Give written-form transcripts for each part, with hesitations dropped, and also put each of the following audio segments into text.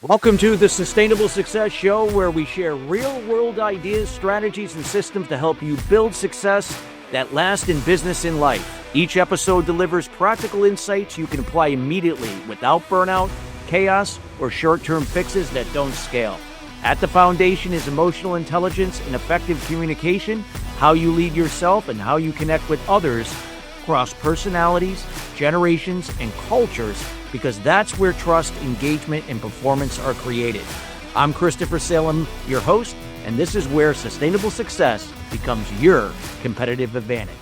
Welcome to the Sustainable Success Show, where we share real-world ideas, strategies, and systems to help you build success that lasts in business and life. Each episode delivers practical insights you can apply immediately without burnout, chaos, or short-term fixes that don't scale. At the foundation is emotional intelligence and effective communication, how you lead yourself and how you connect with others across personalities, generations, and cultures, because that's where trust, engagement, and performance are created. I'm Christopher Salem, your host, and this is where sustainable success becomes your competitive advantage.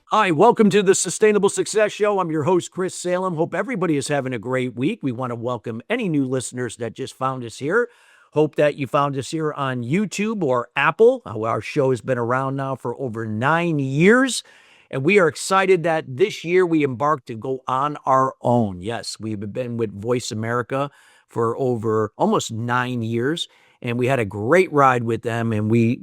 Hi, welcome to the Sustainable Success Show. I'm your host, Chris Salem. Hope everybody is having a great week. We want to welcome any new listeners that just found us here. Hope that you found us here on YouTube or Apple. Our show has been around now for over 9 years. And we are excited that this year we embarked to go on our own. Yes, we've been with Voice America for over almost 9 years, and we had a great ride with them. And we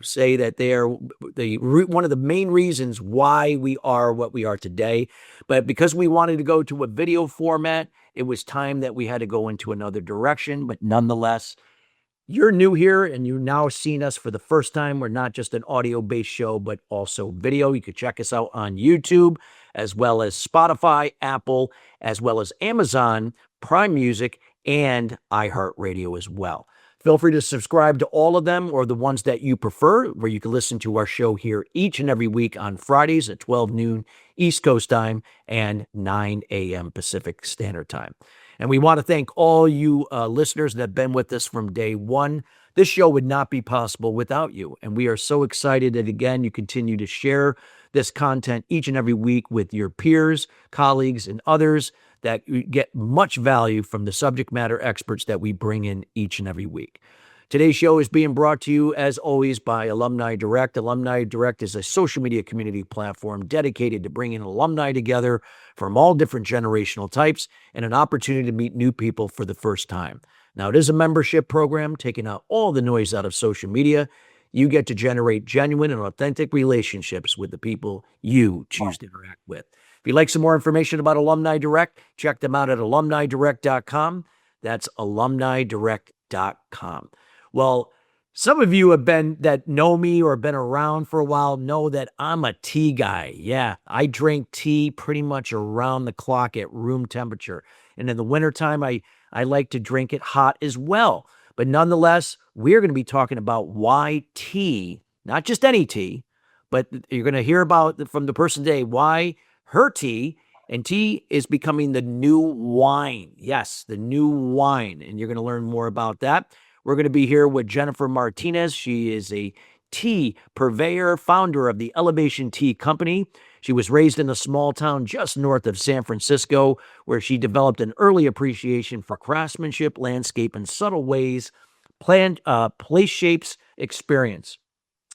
say that they are one of the main reasons why we are what we are today. But because we wanted to go to a video format, it was time that we had to go into another direction. But nonetheless, you're new here and you've now seen us for the first time. We're not just an audio-based show, but also video. You could check us out on YouTube, as well as Spotify, Apple, as well as Amazon, Prime Music, and iHeartRadio as well. Feel free to subscribe to all of them or the ones that you prefer, where you can listen to our show here each and every week on Fridays at 12 noon East Coast time and 9 a.m. Pacific Standard Time. And we want to thank all you listeners that have been with us from day one. This show would not be possible without you. And we are so excited that, again, you continue to share this content each and every week with your peers, colleagues, and others that get much value from the subject matter experts that we bring in each and every week. Today's show is being brought to you, as always, by Alumni Direct. Alumni Direct is a social media community platform dedicated to bringing alumni together from all different generational types and an opportunity to meet new people for the first time. Now, it is a membership program taking out all the noise out of social media. You get to generate genuine and authentic relationships with the people you choose to interact with. If you'd like some more information about Alumni Direct, check them out at alumnidirect.com. That's alumnidirect.com. Well, some of you that know me or been around for a while know that I'm a tea guy. Yeah, I drink tea pretty much around the clock at room temperature. And in the wintertime, I like to drink it hot as well. But nonetheless, we're going to be talking about why tea, not just any tea, but you're going to hear about from the person today, why her tea and tea is becoming the new wine. Yes, the new wine. And you're going to learn more about that. We're going to be here with Jennifer Martinez. She is a tea purveyor, founder of the Elevation Tea Company. She was raised in a small town just north of San Francisco, where she developed an early appreciation for craftsmanship, landscape, and subtle ways, place shapes, experience.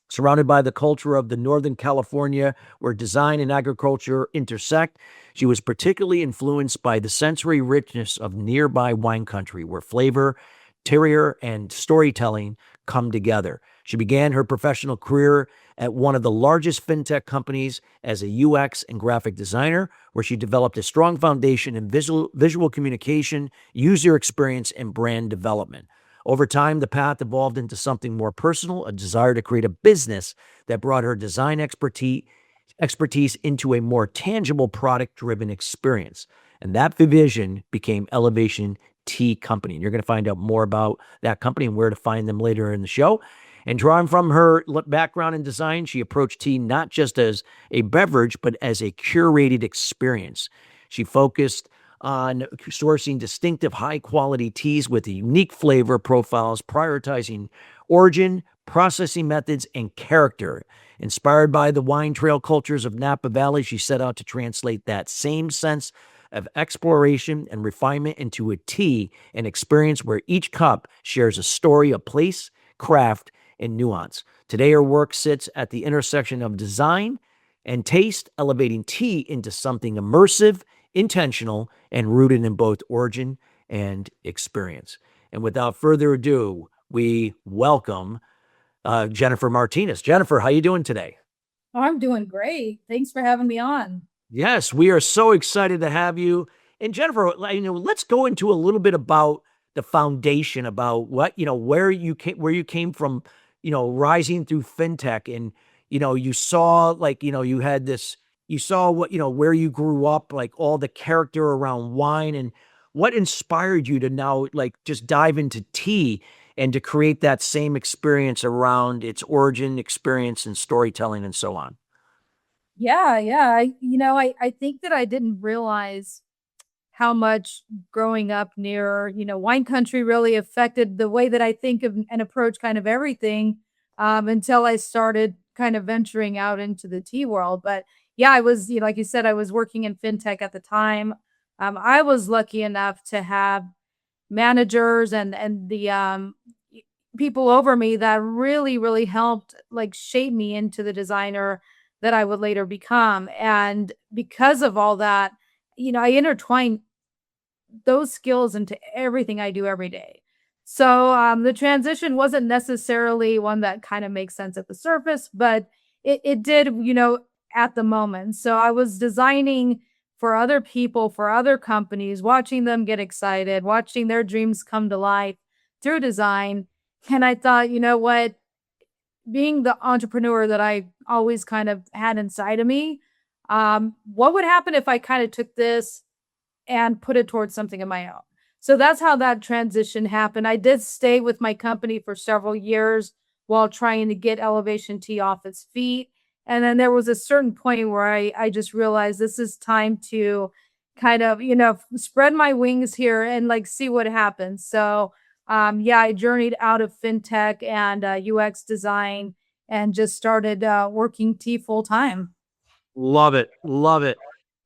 Surrounded by the culture of the Northern California, where design and agriculture intersect, she was particularly influenced by the sensory richness of nearby wine country, where flavor, terroir, and storytelling come together. She began her professional career at one of the largest fintech companies as a UX and graphic designer, where she developed a strong foundation in visual communication, user experience, and brand development. Over time, the path evolved into something more personal, a desire to create a business that brought her design expertise into a more tangible product-driven experience. And that vision became Elevation Tea Company. And you're going to find out more about that company and where to find them later in the show. And drawing from her background in design, she approached tea not just as a beverage, but as a curated experience. She focused on sourcing distinctive high-quality teas with unique flavor profiles, prioritizing origin, processing methods, and character. Inspired by the wine trail cultures of Napa Valley, she set out to translate that same sense of exploration and refinement into a tea, an experience where each cup shares a story, a place, craft, and nuance. Today, her work sits at the intersection of design and taste, elevating tea into something immersive, intentional, and rooted in both origin and experience. And without further ado, we welcome Jennifer Martinez. Jennifer, how you doing today? Oh, I'm doing great. Thanks for having me on. Yes, we are so excited to have you. And Jennifer, let's go into a little bit about the foundation about what, where you came from, rising through fintech, and, you saw, like, you had this, you saw what, where you grew up, like all the character around wine, and what inspired you to now, like, just dive into tea and to create that same experience around its origin, experience, and storytelling, and so on. Yeah, yeah. I think that I didn't realize how much growing up near, wine country really affected the way that I think of and approach kind of everything, until I started kind of venturing out into the tea world. But yeah, I was, like you said, I was working in fintech at the time. I was lucky enough to have managers and the people over me that really helped like shape me into the designer that I would later become. And because of all that, I intertwine those skills into everything I do every day. So the transition wasn't necessarily one that kind of makes sense at the surface, but it did, at the moment. So I was designing for other people, for other companies, watching them get excited, watching their dreams come to life through design. And I thought, you know what? Being the entrepreneur that I always kind of had inside of me, what would happen if I kind of took this and put it towards something of my own? So that's how that transition happened. I did stay with my company for several years while trying to get Elevation Tea off its feet. And then there was a certain point where I just realized this is time to kind of, spread my wings here and like see what happens. So, yeah, I journeyed out of fintech and UX design and just started working tea full time. Love it. Love it.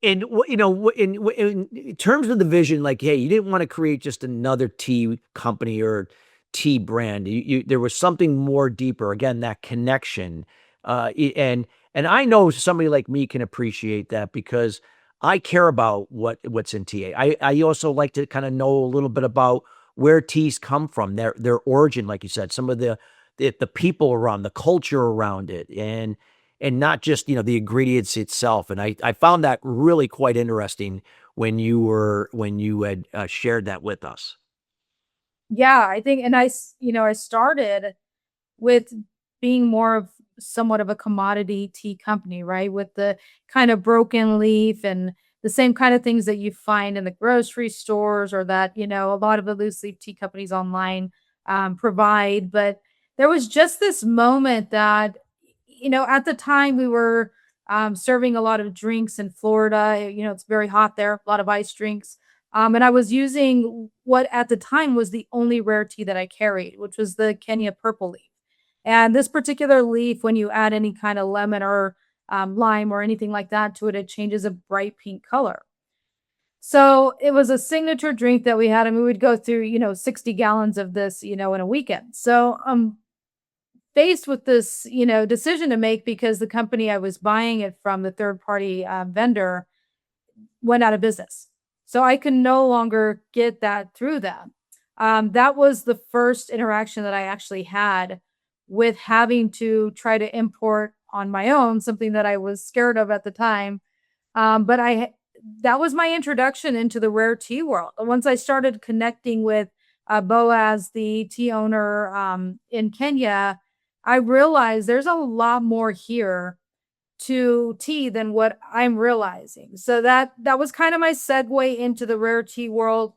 And in terms of the vision, like, hey, you didn't want to create just another tea company or tea brand. There was something more deeper. Again, that connection. And I know somebody like me can appreciate that because I care about what's in tea. I also like to kind of know a little bit about where teas come from, their origin, like you said, some of the people around, the culture around it, and not just, the ingredients itself. And I found that really quite interesting when you had shared that with us. Yeah, I think, and I started with being more of somewhat of a commodity tea company, right? With the kind of broken leaf and the same kind of things that you find in the grocery stores or that, a lot of the loose leaf tea companies online provide. But there was just this moment that, at the time we were serving a lot of drinks in Florida. It's very hot there, a lot of ice drinks. And I was using what at the time was the only rare tea that I carried, which was the Kenya purple leaf. And this particular leaf, when you add any kind of lemon or lime or anything like that to it, it changes a bright pink color. So it was a signature drink that we had, and we would go through, 60 gallons of this, in a weekend. So faced with this, decision to make because the company I was buying it from, the third party vendor, went out of business. So I could no longer get that through them. That was the first interaction that I actually had with having to try to import on my own, something that I was scared of at the time. But that was my introduction into the rare tea world. Once I started connecting with Boaz, the tea owner in Kenya, I realized there's a lot more here to tea than what I'm realizing. So that was kind of my segue into the rare tea world.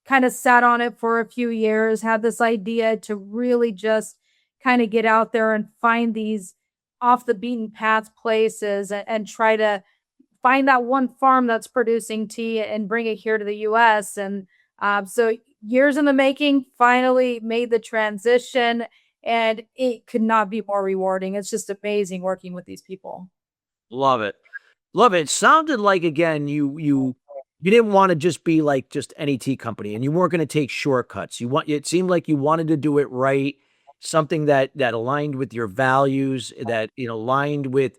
Kind of sat on it for a few years, had this idea to really just kind of get out there and find these off the beaten path places and try to find that one farm that's producing tea and bring it here to the US. And so years in the making, finally made the transition, and it could not be more rewarding. It's just amazing working with these people. Love it. Love it. It sounded like, again, you didn't want to just be like just any tea company, and you weren't going to take shortcuts. It seemed like you wanted to do it right, something that aligned with your values, that, aligned with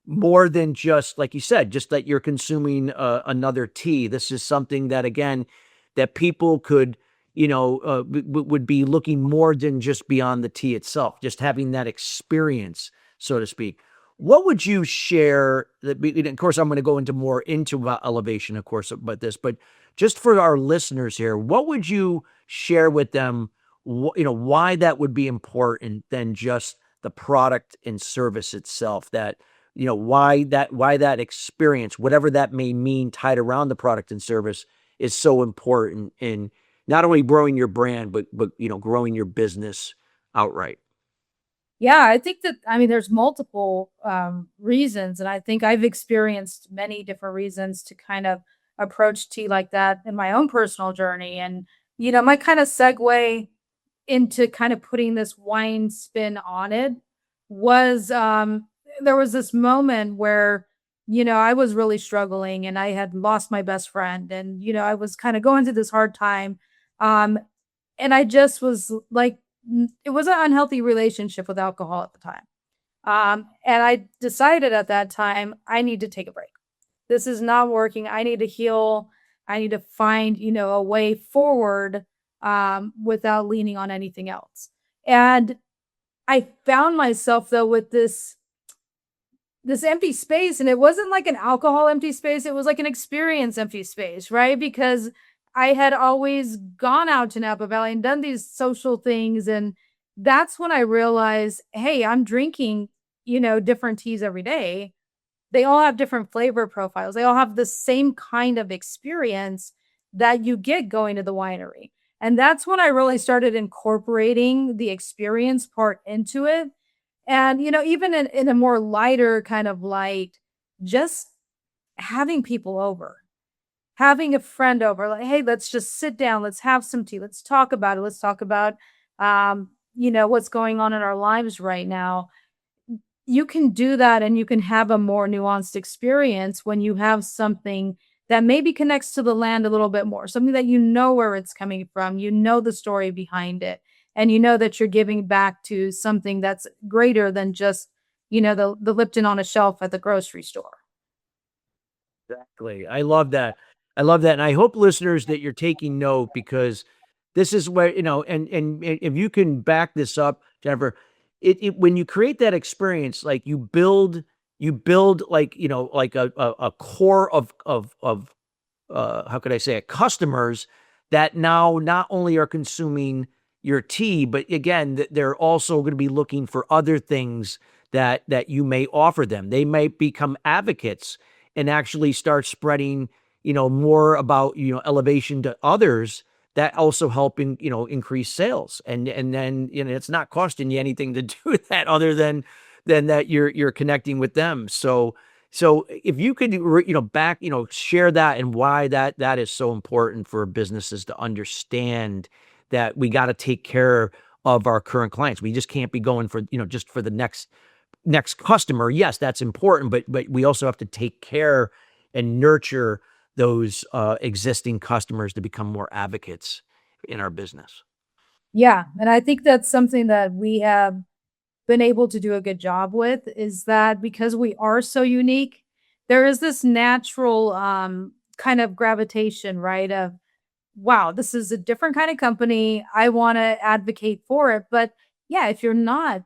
more than just, like you said, just that you're consuming another tea. This is something that, again, that people could, would be looking more than just beyond the tea itself, just having that experience, so to speak. What would you share? Of course, I'm going to go into more into elevation, of course, about this, but just for our listeners here, what would you share with them, why that would be important than just the product and service itself? That, why that experience, whatever that may mean, tied around the product and service, is so important in not only growing your brand, but growing your business outright. Yeah, I think that, I mean, there's multiple reasons, and I think I've experienced many different reasons to kind of approach tea like that in my own personal journey. And, my kind of segue into kind of putting this wine spin on it was there was this moment where, I was really struggling and I had lost my best friend, and, I was kind of going through this hard time. Um, and I just was like, it was an unhealthy relationship with alcohol at the time. And I decided at that time, I need to take a break. This is not working. I need to heal. I need to find, a way forward without leaning on anything else. And I found myself though with this empty space, and it wasn't like an alcohol empty space, it was like an experience empty space, right? Because I had always gone out to Napa Valley and done these social things, and that's when I realized, hey, I'm drinking, different teas every day. They all have different flavor profiles. They all have the same kind of experience that you get going to the winery. And that's when I really started incorporating the experience part into it. And, even in a more lighter kind of light, just having people over, having a friend over, like, hey, let's just sit down, let's have some tea, let's talk about it, let's talk about, what's going on in our lives right now. You can do that and you can have a more nuanced experience when you have something that maybe connects to the land a little bit more, something that where it's coming from, the story behind it, and that you're giving back to something that's greater than just, the Lipton on a shelf at the grocery store. Exactly. I love that. I love that. And I hope listeners that you're taking note, because this is where, and if you can back this up, Jennifer, when you create that experience, like you build like, like a core of how could I say it, customers that now not only are consuming your tea, but again, they're also going to be looking for other things that you may offer them. They might become advocates and actually start spreading, more about, elevation to others, that also helping, increase sales. And then, it's not costing you anything to do that, other than that you're connecting with them. So if you could, share that, and why that is so important for businesses to understand that we got to take care of our current clients. We just can't be going for, just for the next customer. Yes, that's important, but we also have to take care and nurture those existing customers to become more advocates in our business. Yeah. And I think that's something that we have been able to do a good job with, is that because we are so unique, there is this natural kind of gravitation, right? Of, wow, this is a different kind of company. I want to advocate for it. But yeah, if you're not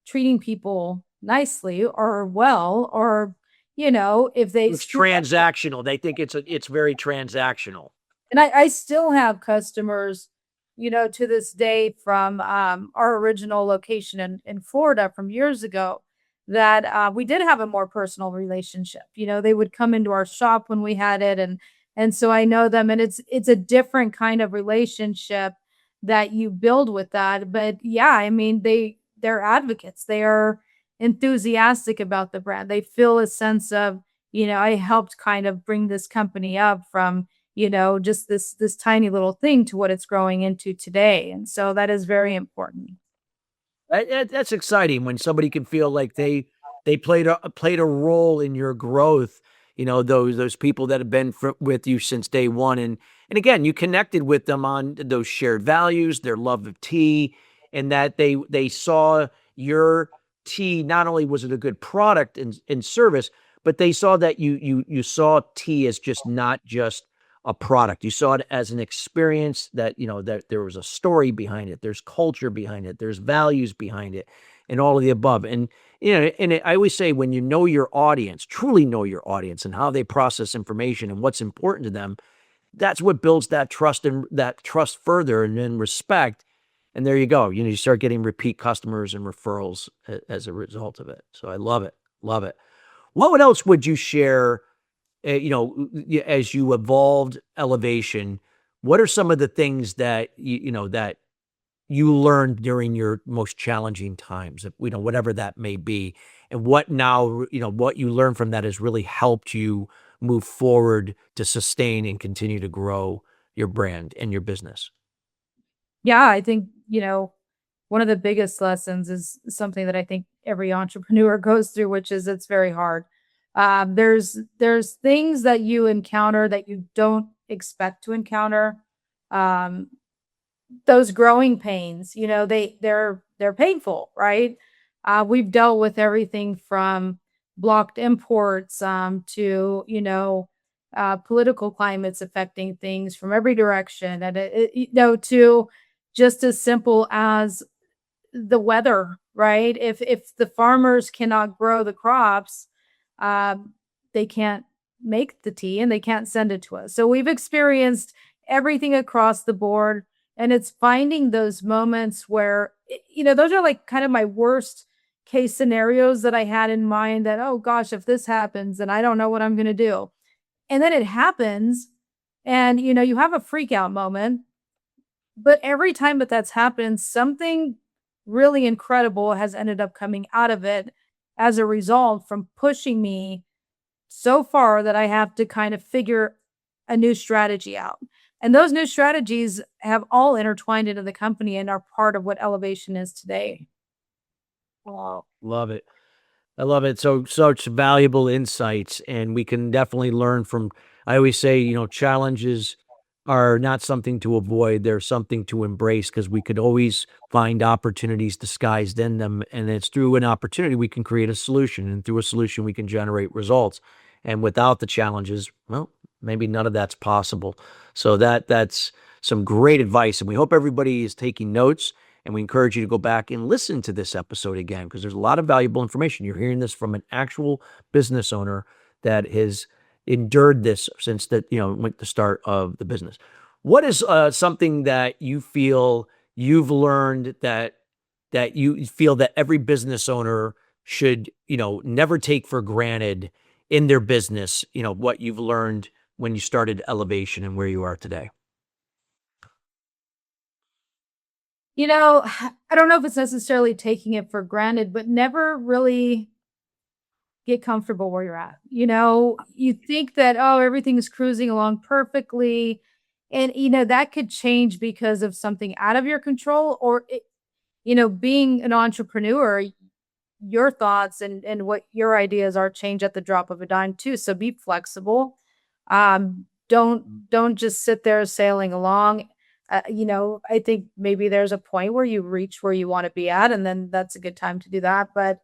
treating people nicely or well, or, if they It's transactional. They think it's very transactional. and I still have customers, to this day from our original location in Florida from years ago, that we did have a more personal relationship. They would come into our shop when we had it, and so I know them, and it's a different kind of relationship that you build with that. But yeah, I mean, they're advocates. They are enthusiastic about the brand. They feel a sense of, I helped kind of bring this company up from, just this tiny little thing to what it's growing into today. And so that is very important. That's exciting when somebody can feel like they played a role in your growth. Those people that have been with you since day one, and again, you connected with them on those shared values, their love of tea, and that they saw your tea. Not only was it a good product and service, but they saw that you saw tea as not just a product. You saw it as an experience, that that there was a story behind it, there's culture behind it, there's values behind it, and all of the above. And I always say, when you know your audience, truly know your audience, and how they process information and what's important to them, that's what builds that trust and that trust further, and then respect. And there you go. You start getting repeat customers and referrals as a result of it. So I love it. Love it. What else would you share, as you evolved Elevation? What are some of the things that that you learned during your most challenging times, whatever that may be, and what now, what you learned from that has really helped you move forward to sustain and continue to grow your brand and your business? Yeah, I think, one of the biggest lessons is something that I think every entrepreneur goes through, which is it's very hard. There's things that you encounter that you don't expect to encounter. Um, those growing pains, they're painful, right? We've dealt with everything from blocked imports to political climates affecting things from every direction, and to just as simple as the weather, right? If the farmers cannot grow the crops, they can't make the tea and they can't send it to us. So we've experienced everything across the board, and it's finding those moments where those are like kind of my worst case scenarios that I had in mind, that, oh gosh, if this happens, then I don't know what I'm going to do. And then it happens, and you have a freak out moment. But every time that's happened, something really incredible has ended up coming out of it as a result, from pushing me so far that I have to kind of figure a new strategy out. And those new strategies have all intertwined into the company and are part of what Elevation is today. Wow. Love it. I love it. So such valuable insights, and we can definitely learn from. I always say, challenges are not something to avoid; they're something to embrace, because we could always find opportunities disguised in them, and it's through an opportunity we can create a solution, and through a solution we can generate results. And without the challenges, well, maybe none of that's possible. So that's some great advice, and we hope everybody is taking notes. And we encourage you to go back and listen to this episode again, because there's a lot of valuable information. You're hearing this from an actual business owner that has endured this since the start of the business. What is something that you feel you've learned that you feel that every business owner should never take for granted in their business? What you've learned when you started Elevation and where you are today. I don't know if it's necessarily taking it for granted, but never really get comfortable where you're at. You think that, oh, everything's cruising along perfectly. And, that could change because of something out of your control, or, being an entrepreneur, your thoughts and what your ideas are change at the drop of a dime too. So be flexible. Don't just sit there sailing along. I think maybe there's a point where you reach where you want to be at, and then that's a good time to do that. But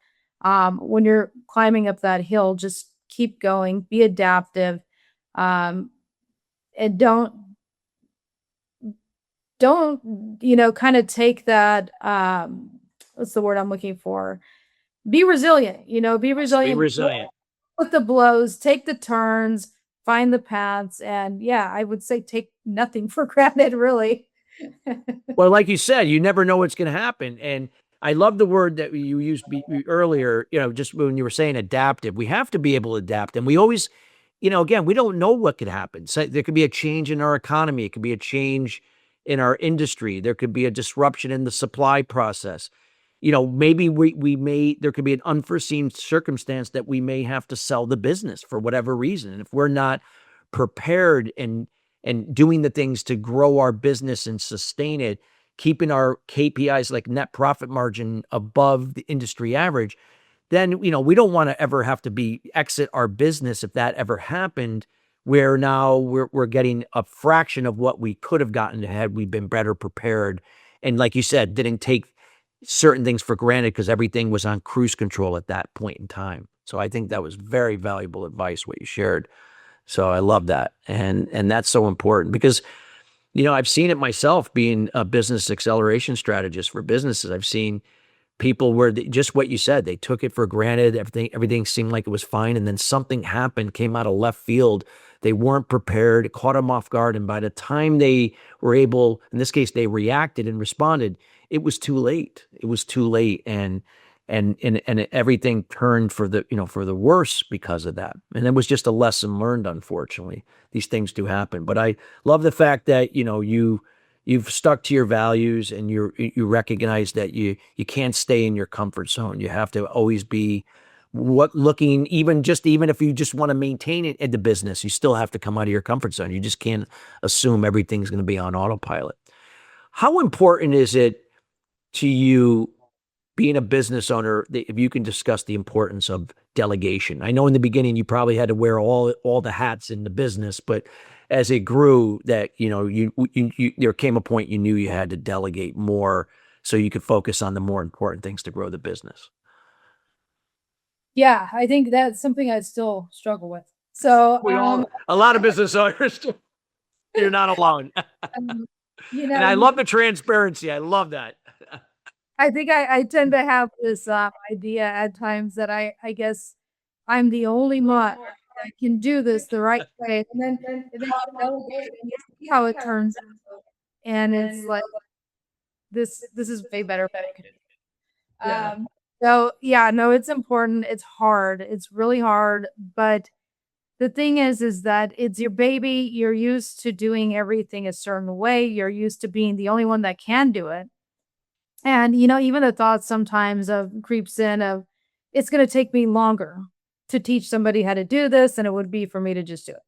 when you're climbing up that hill, just keep going, be adaptive, and don't kind of take that. What's the word I'm looking for? Be resilient. Be Be resilient resilient. with the blows, take the turns, find the paths, and yeah, I would say take nothing for granted, really. Well, like you said, you never know what's going to happen. And I love the word that you used earlier, just when you were saying adaptive. We have to be able to adapt. And we always, again, we don't know what could happen. So there could be a change in our economy. It could be a change in our industry. There could be a disruption in the supply process. Maybe there could be an unforeseen circumstance that we may have to sell the business for whatever reason. And if we're not prepared and doing the things to grow our business and sustain it, keeping our KPIs like net profit margin above the industry average, then, we don't want to ever have to exit our business if that ever happened, where now we're getting a fraction of what we could have gotten had we been better prepared. And like you said, didn't take certain things for granted because everything was on cruise control at that point in time. So I think that was very valuable advice, what you shared. So I love that. And that's so important because, I've seen it myself being a business acceleration strategist for businesses. I've seen people where just what you said, they took it for granted. Everything seemed like it was fine. And then something happened, came out of left field they weren't prepared, it caught them off guard. And by the time they were able, in this case, they reacted and responded, it was too late. It was too late. And everything turned for the worse because of that. And it was just a lesson learned, unfortunately. These things do happen. But I love the fact that, you've stuck to your values, and you recognize that you can't stay in your comfort zone. You have to always be even if you just want to maintain it in the business, you still have to come out of your comfort zone. You just can't assume everything's going to be on autopilot. How important is it to you, being a business owner, if you can discuss the importance of delegation? I know in the beginning you probably had to wear all the hats in the business, but as it grew, that there came a point you knew you had to delegate more so you could focus on the more important things to grow the business. Yeah, I think that's something I still struggle with. So, A lot of business owners, you're not alone. um, And I love the transparency. I love that. I think I tend to have this idea at times that I guess I'm the only one that can do this the right way, and then you delegate and you see how it turns out, and it's like this is way better if I could. So yeah, no, it's important. It's hard. It's really hard, but the thing is that it's your baby. You're used to doing everything a certain way. You're used to being the only one that can do it. And, even the thought sometimes of creeps in of it's going to take me longer to teach somebody how to do this than it would be for me to just do it.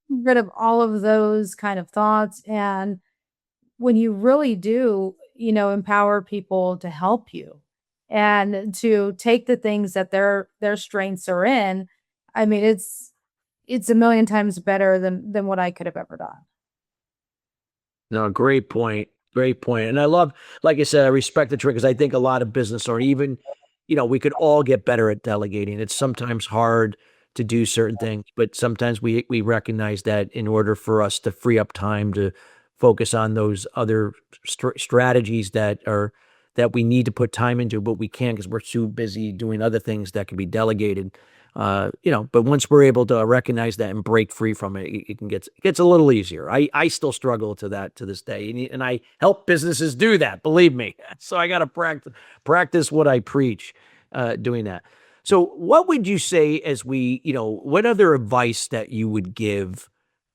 Rid of all of those kind of thoughts. And when you really do, empower people to help you and to take the things that their strengths are in, I mean, it's a million times better than what I could have ever done. No, great point. Great point. And I love, like I said, I respect the trick, because I think a lot of business, or even, we could all get better at delegating. It's sometimes hard to do certain things, but sometimes we recognize that in order for us to free up time to focus on those other strategies that we need to put time into, but we can't because we're too busy doing other things that can be delegated. But once we're able to recognize that and break free from it, it gets a little easier. I still struggle to this day, and I help businesses do that, believe me. So I got to practice what I preach, doing that. So what would you say what other advice that you would give,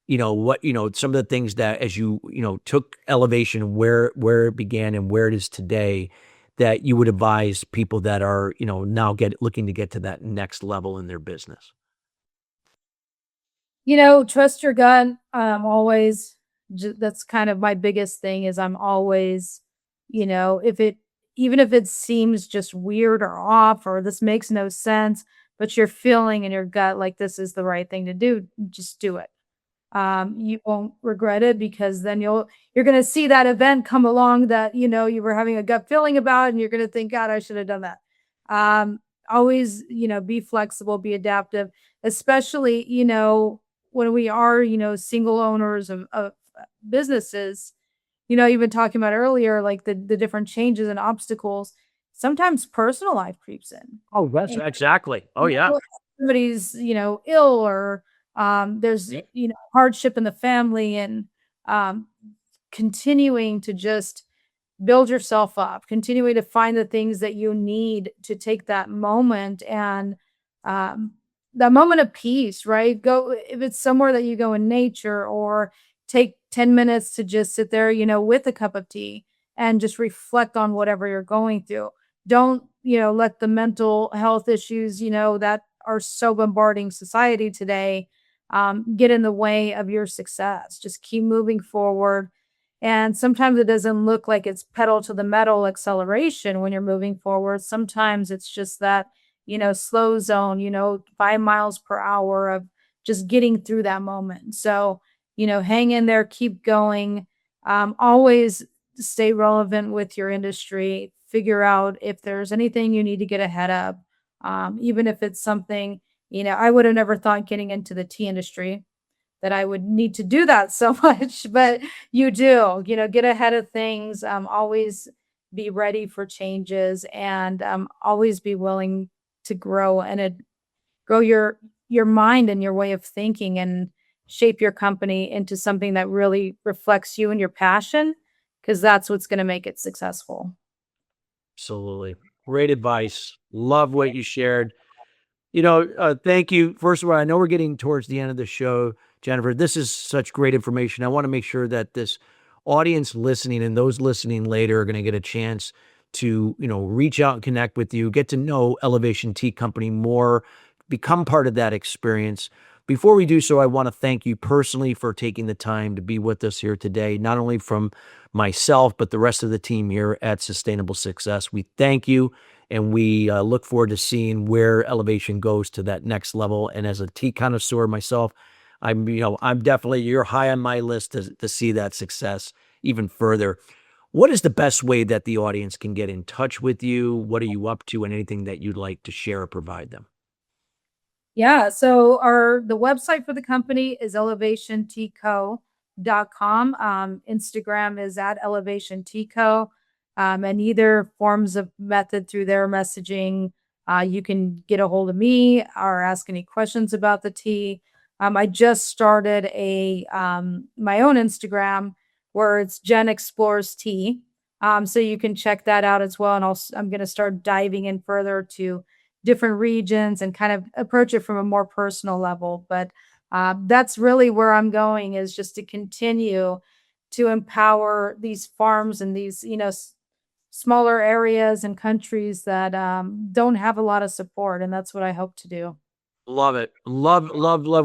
some of the things that as you took elevation, where it began and where it is today, that you would advise people that are, now looking to get to that next level in their business? Trust your gut. Always, that's kind of my biggest thing is I'm always, even if it seems just weird or off or this makes no sense, but you're feeling in your gut like this is the right thing to do, just do it. You won't regret it because then you're going to see that event come along that, you were having a gut feeling about, and you're going to think, God, I should have done that. Always, be flexible, be adaptive, especially, when we are, single owners of businesses, even talking about earlier, like the different changes and obstacles, sometimes personal life creeps in. Oh, that's exactly. Oh, yeah. Somebody's, ill or there's, Yep. hardship in the family, and um, continuing to just build yourself up, continuing to find the things that you need to take that moment and um, that moment of peace, right? Go if it's somewhere that you go in nature, or take 10 minutes to just sit there, with a cup of tea and just reflect on whatever you're going through. Don't, let the mental health issues, that are so bombarding society today, get in the way of your success. Just keep moving forward. And sometimes it doesn't look like it's pedal to the metal acceleration when you're moving forward. Sometimes it's just that, slow zone, 5 miles per hour of just getting through that moment. So, hang in there, keep going. Always stay relevant with your industry. Figure out if there's anything you need to get ahead of. Even if it's something, I would have never thought getting into the tea industry that I would need to do that so much, but you do, get ahead of things. Always be ready for changes, and always be willing to grow and grow your mind and your way of thinking and shape your company into something that really reflects you and your passion, because that's what's going to make it successful. Absolutely. Great advice. Love what you shared. Thank you. First of all, I know we're getting towards the end of the show, Jennifer. This is such great information. I want to make sure that this audience listening and those listening later are going to get a chance to, reach out and connect with you, get to know Elevation Tea Company more, become part of that experience. Before we do so, I want to thank you personally for taking the time to be with us here today, not only from myself, but the rest of the team here at Sustainable Success. We thank you. And we look forward to seeing where Elevation goes to that next level. And as a tea connoisseur myself, I'm definitely, you're high on my list to see that success even further. What is the best way that the audience can get in touch with you? What are you up to, and anything that you'd like to share or provide them? Yeah. So the website for the company is elevationteaco.com. Instagram is at elevationteaco. And either forms of method through their messaging, you can get a hold of me or ask any questions about the tea. I just started my own Instagram where it's Jen Explores Tea. So you can check that out as well. And I'm going to start diving in further to different regions and kind of approach it from a more personal level. But that's really where I'm going, is just to continue to empower these farms and these, smaller areas and countries that don't have a lot of support. And that's what I hope to do. Love it. Love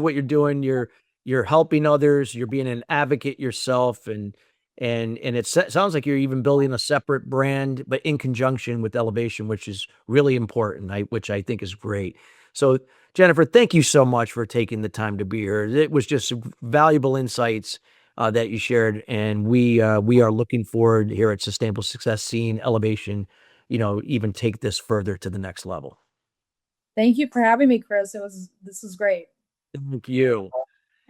what you're doing. You're helping others. You're being an advocate yourself, and it sounds like you're even building a separate brand, but in conjunction with Elevation, which is really important. Which I think is great. So, Jennifer, thank you so much for taking the time to be here. It was just valuable insights that you shared, and we are looking forward here at Sustainable Success seeing Elevation, even take this further to the next level. Thank you for having me, Chris. This was great. Thank you.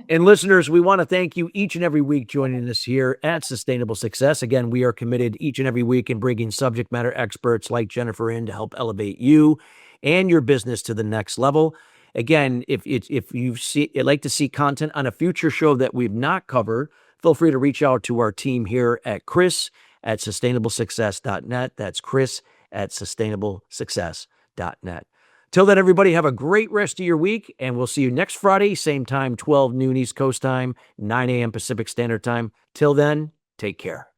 And listeners, we want to thank you each and every week joining us here at Sustainable Success. Again, we are committed each and every week in bringing subject matter experts like Jennifer in to help elevate you and your business to the next level. Again, if you'd like to see content on a future show that we've not covered, feel free to reach out to our team here at chris@sustainablesuccess.net. That's chris@sustainablesuccess.net. Till then, everybody, have a great rest of your week, and we'll see you next Friday, same time, 12 noon East Coast time, 9 a.m. Pacific Standard Time. Till then, take care.